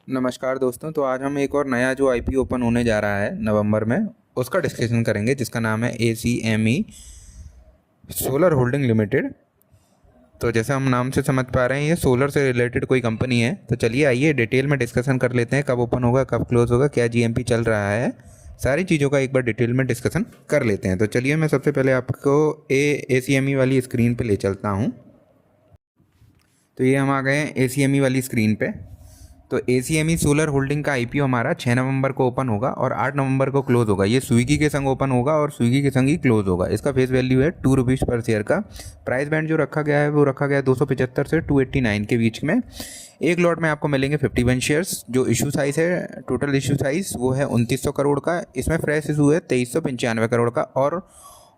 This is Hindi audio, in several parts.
नमस्कार दोस्तों। तो आज हम एक और नया जो आईपीओ ओपन होने जा रहा है नवंबर में, उसका डिस्कशन करेंगे, जिसका नाम है एसीएमई सोलर होल्डिंग लिमिटेड। तो जैसे हम नाम से समझ पा रहे हैं, ये सोलर से रिलेटेड कोई कंपनी है। तो चलिए आइए डिटेल में डिस्कशन कर लेते हैं, कब ओपन होगा, कब क्लोज होगा, क्या जीएमपी चल रहा है, सारी चीज़ों का एक बार डिटेल में डिस्कशन कर लेते हैं। तो चलिए मैं सबसे पहले आपको एसीएमई वाली स्क्रीन पे ले चलता हूँ। तो ये हम आ गए हैं एसीएमई वाली स्क्रीन पे। तो एसीएमई सोलर होल्डिंग का आईपीओ हमारा 6 नवंबर को ओपन होगा और 8 नवंबर को क्लोज होगा। ये स्विगी के संग ओपन होगा और स्विगी के संग ही क्लोज होगा। इसका फेस वैल्यू है ₹2 पर शेयर का। प्राइस बैंड जो रखा गया है वो रखा गया है 275 से 289 के बीच में। एक लॉट में आपको मिलेंगे 51 शेयर्स। जो इशू साइज़ है, टोटल इशू साइज़ वो है 2900 करोड़ का। इसमें फ्रेश इशू है 2395 करोड़ का और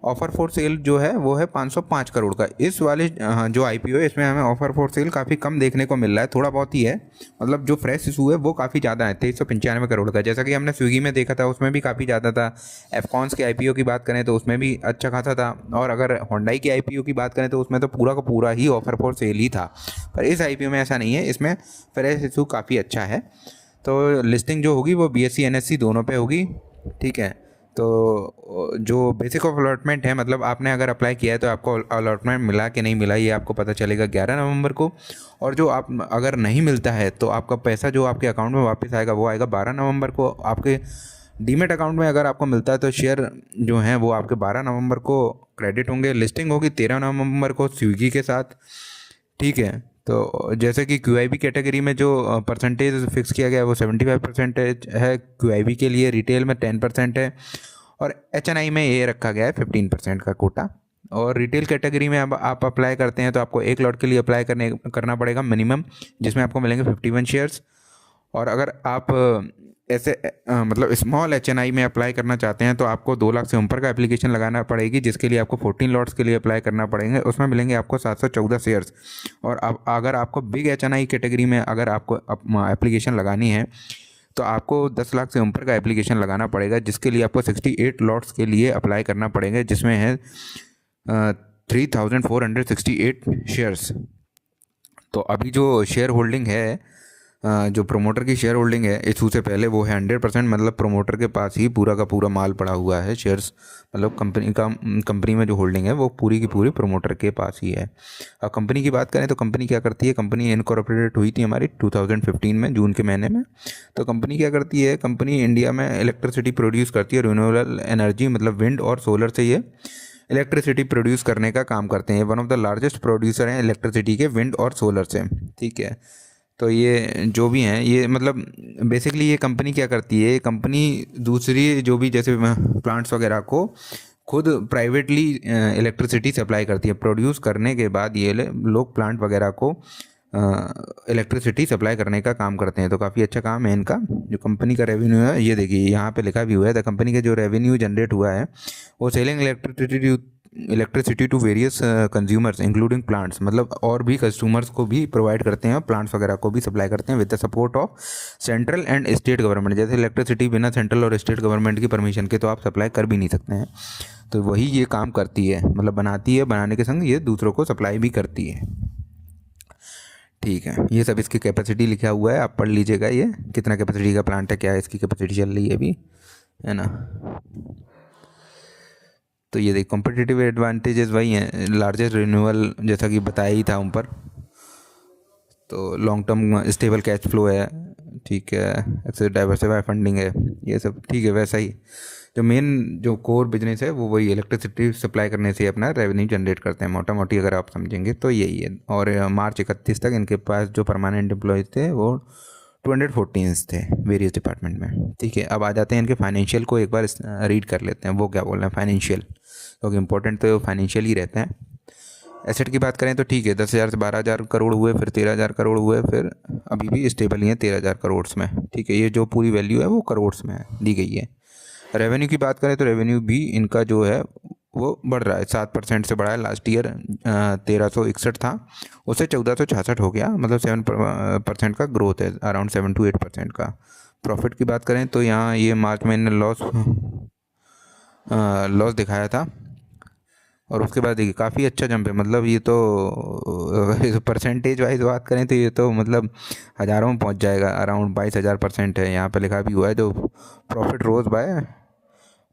ऑफर फॉर सेल जो है वो है 505 करोड़ का। इस वाले जो आईपीओ है, इसमें हमें ऑफर फॉर सेल काफ़ी कम देखने को मिल रहा है, थोड़ा बहुत ही है। मतलब जो फ्रेश इशू है वो काफ़ी ज़्यादा है, 2395 करोड़ का। जैसा कि हमने स्विगी में देखा था, उसमें भी काफ़ी ज़्यादा था। एफकॉन्स के आईपीओ की बात करें तो उसमें भी अच्छा खासा था। और अगर होंडाई के आईपीओ की बात करें तो उसमें तो पूरा का पूरा ही ऑफर फॉर सेल ही था। पर इस आईपीओ में ऐसा नहीं है, इसमें फ्रेश इशू काफ़ी अच्छा है। तो लिस्टिंग जो होगी वो बीएसई एनएससी दोनों पे होगी, ठीक है। तो जो बेसिक ऑफ अलॉटमेंट है, मतलब आपने अगर अप्लाई किया है तो आपको अलॉटमेंट मिला कि नहीं मिला, ये आपको पता चलेगा 11 नवंबर को। और जो आप अगर नहीं मिलता है तो आपका पैसा जो आपके अकाउंट में वापस आएगा वो आएगा 12 नवंबर को। आपके डीमेट अकाउंट में अगर आपको मिलता है तो शेयर जो हैं वो आपके 12 नवंबर को क्रेडिट होंगे। लिस्टिंग होगी 13 नवंबर को स्विगी के साथ, ठीक है। तो जैसे कि क्यूआईबी कैटेगरी में जो परसेंटेज फिक्स किया गया है वो 75% है क्यूआईबी के लिए, रिटेल में 10% है और एचएनआई में ये रखा गया है 15% का कोटा। और रिटेल कैटेगरी में अब आप अप्लाई करते हैं तो आपको एक लॉट के लिए अप्लाई करना पड़ेगा मिनिमम, जिसमें आपको मिलेंगे 51 शेयर्स। और अगर आप ऐसे मतलब स्मॉल एचएनआई में अप्लाई करना चाहते हैं तो आपको 2 लाख से ऊपर का एप्लीकेशन लगाना पड़ेगी, जिसके लिए आपको 14 लॉट्स के लिए अप्लाई करना पड़ेंगे। उसमें मिलेंगे आपको 714 शेयर्स। और अब अगर आपको बिग एचएनआई कैटेगरी में अगर आपको एप्लीकेशन लगानी है तो आपको 10 लाख से ऊपर का एप्लीकेशन लगाना पड़ेगा, जिसके लिए आपको 68 लॉट्स के लिए अप्लाई करना पड़ेंगे, जिसमें है 3468 शेयर्स। तो अभी जो शेयर होल्डिंग है, जो प्रोमोटर की शेयर होल्डिंग है इशू से पहले, वो है 100%। मतलब प्रोमोटर के पास ही पूरा का पूरा माल पड़ा हुआ है, शेयर्स। मतलब कंपनी में जो होल्डिंग है वो पूरी की पूरी प्रोमोटर के पास ही है। अब कंपनी की बात करें तो कंपनी क्या करती है, कंपनी इनकॉर्पोरेटेड हुई थी हमारी 2015 में, जून के महीने में। तो कंपनी क्या करती है, कंपनी इंडिया में इलेक्ट्रिसिटी प्रोड्यूस करती है, रिन्यूएबल एनर्जी मतलब विंड और सोलर से ये इलेक्ट्रिसिटी प्रोड्यूस करने का काम करते हैं। One of the largest producer हैं इलेक्ट्रिसिटी के, विंड और सोलर से, ठीक है। तो ये जो भी हैं, ये मतलब बेसिकली ये कंपनी क्या करती है, कंपनी दूसरी जो भी जैसे प्लांट्स वगैरह को खुद प्राइवेटली इलेक्ट्रिसिटी सप्लाई करती है। प्रोड्यूस करने के बाद ये लोग प्लांट वगैरह को इलेक्ट्रिसिटी सप्लाई करने का काम करते हैं। तो काफ़ी अच्छा काम है इनका। जो कंपनी का रेवेन्यू है, ये देखिए यहाँ पे लिखा भी हुआ है, द कंपनी के जो रेवेन्यू जनरेट हुआ है वो selling electricity to various consumers including plants, मतलब और भी कस्टमर्स को भी प्रोवाइड करते हैं, प्लांट्स वगैरह को भी सप्लाई करते हैं with the support of central and state government. जैसे इलेक्ट्रिसिटी बिना सेंट्रल और स्टेट गवर्नमेंट की परमिशन के तो आप सप्लाई कर भी नहीं सकते हैं। तो वही ये काम करती है, मतलब बनाती है, बनाने के संग ये दूसरों को सप्लाई भी करती है, ठीक है। ये सब इसकी कैपेसिटी लिखा हुआ है, आप पढ़ लीजिएगा ये कितना कैपेसिटी का प्लांट है, क्या है इसकी कैपेसिटी चल रही है अभी, है ना। तो ये देख कॉम्पिटिटिव एडवांटेजेस वही हैं, लार्जेस्ट रिन्यूअल जैसा कि बताया ही था ऊपर। तो long term stable cash flow है, ठीक है। एक्सेस डाइवर्सिफाई फंडिंग है, ये सब ठीक है। वैसा ही जो मेन जो कोर बिजनेस है वो वही इलेक्ट्रिसिटी सप्लाई करने से अपना रेवेन्यू जनरेट करते हैं, मोटा मोटी अगर आप समझेंगे तो यही है। और मार्च 31 तक इनके पास जो परमानेंट एम्प्लॉयज़ थे वो 214 थे वेरियस डिपार्टमेंट में, ठीक है। अब आ जाते हैं इनके फाइनेंशियल को, एक बार रीड कर लेते हैं वो क्या बोल रहे हैं फाइनेंशियल, क्योंकि इंपॉर्टेंट तो फाइनेंशियल ही रहते हैं। एसेट की बात करें तो ठीक है, 10,000 से 12,000 करोड़ हुए, फिर 13,000 करोड़ हुए, फिर अभी भी स्टेबल ही है 13,000 करोड़ में, ठीक है। ये जो पूरी वैल्यू है वो करोड़ में दी गई है। रेवेन्यू की बात करें तो रेवेन्यू भी इनका जो है वो बढ़ रहा है, 7% से बढ़ा है। लास्ट ईयर 1361 था, उससे 1466 हो गया, मतलब 7% का ग्रोथ है, अराउंड 7 to 8% का। प्रॉफिट की बात करें तो यहाँ ये मार्च में इन्होंने लॉस दिखाया था और उसके बाद देखिए काफ़ी अच्छा जंप है, मतलब ये तो परसेंटेज वाइज बात करें तो ये तो मतलब हज़ारों में पहुंच जाएगा, अराउंड 22,000% है, यहाँ पे लिखा भी हुआ है। जो प्रॉफिट रोज बाय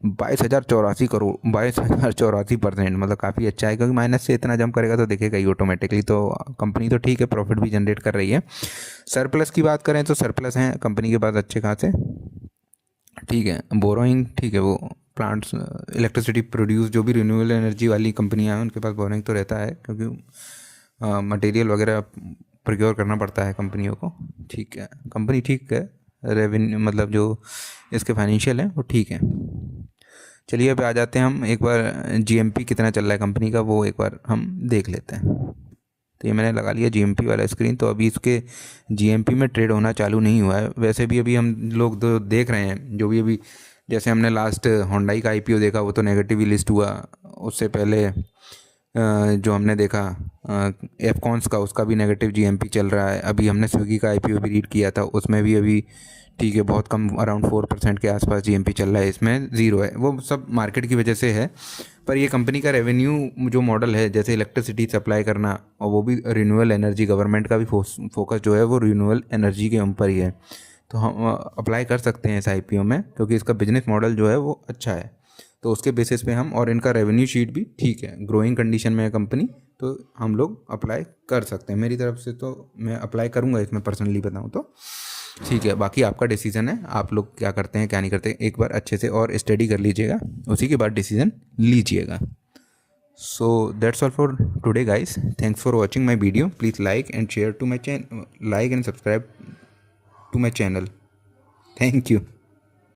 22,084 करोड़, 22,084%, मतलब काफ़ी अच्छा है, क्योंकि माइनस से इतना जंप करेगा तो दिखेगा ही ऑटोमेटिकली। तो कंपनी तो ठीक है, प्रॉफिट भी जनरेट कर रही है। सरप्लस की बात करें तो सरप्लस हैं कंपनी के पास अच्छे खासे, ठीक है। बोरोइंग ठीक है, वो प्लांट्स इलेक्ट्रिसिटी प्रोड्यूस, जो भी रिन्यूएबल एनर्जी वाली कंपनियां हैं उनके पास बोरोइंग तो रहता है, क्योंकि मटेरियल वगैरह प्रोक्योर करना पड़ता है कंपनियों को, ठीक है। कंपनी ठीक है, रेवेन्यू मतलब जो इसके फाइनेंशियल है वो ठीक है। चलिए अब आ जाते हैं हम एक बार जीएमपी कितना चल रहा है कंपनी का, वो एक बार हम देख लेते हैं। तो ये मैंने लगा लिया जीएमपी वाला स्क्रीन। तो अभी इसके जीएमपी में ट्रेड होना चालू नहीं हुआ है, वैसे भी अभी हम लोग तो देख रहे हैं जो भी अभी, जैसे हमने लास्ट होंडाई का आईपीओ देखा वो तो नेगेटिव ही लिस्ट हुआ। उससे पहले जो हमने देखा एफकॉन्स का, उसका भी नेगेटिव जीएमपी चल रहा है। अभी हमने स्विगी का आईपीओ भी रीड किया था, उसमें भी अभी ठीक है, बहुत कम, अराउंड 4% के आसपास जीएमपी चल रहा है, इसमें ज़ीरो है। वो सब मार्केट की वजह से है, पर ये कंपनी का रेवेन्यू जो मॉडल है, जैसे इलेक्ट्रिसिटी सप्लाई करना, और वो भी रिन्यूएबल एनर्जी, गवर्नमेंट का भी फोकस जो है वो रिन्यूएबल एनर्जी के ऊपर ही है। तो हम अप्लाई कर सकते हैं इस आईपीओ में, क्योंकि इसका बिजनेस मॉडल जो है वो अच्छा है। तो उसके बेसिस पे हम, और इनका रेवेन्यू शीट भी ठीक है, ग्रोइंग कंडीशन में है कंपनी, तो हम लोग अप्लाई कर सकते हैं। मेरी तरफ से तो मैं अप्लाई करूँगा इसमें, पर्सनली बताऊँ तो, ठीक है। बाकी आपका डिसीजन है, आप लोग क्या करते हैं क्या नहीं करते, एक बार अच्छे से और स्टडी कर लीजिएगा, उसी के बाद डिसीजन लीजिएगा। So that's all for today guys, thanks for watching my video, please like and share to my channel, like and subscribe to my channel, thank you.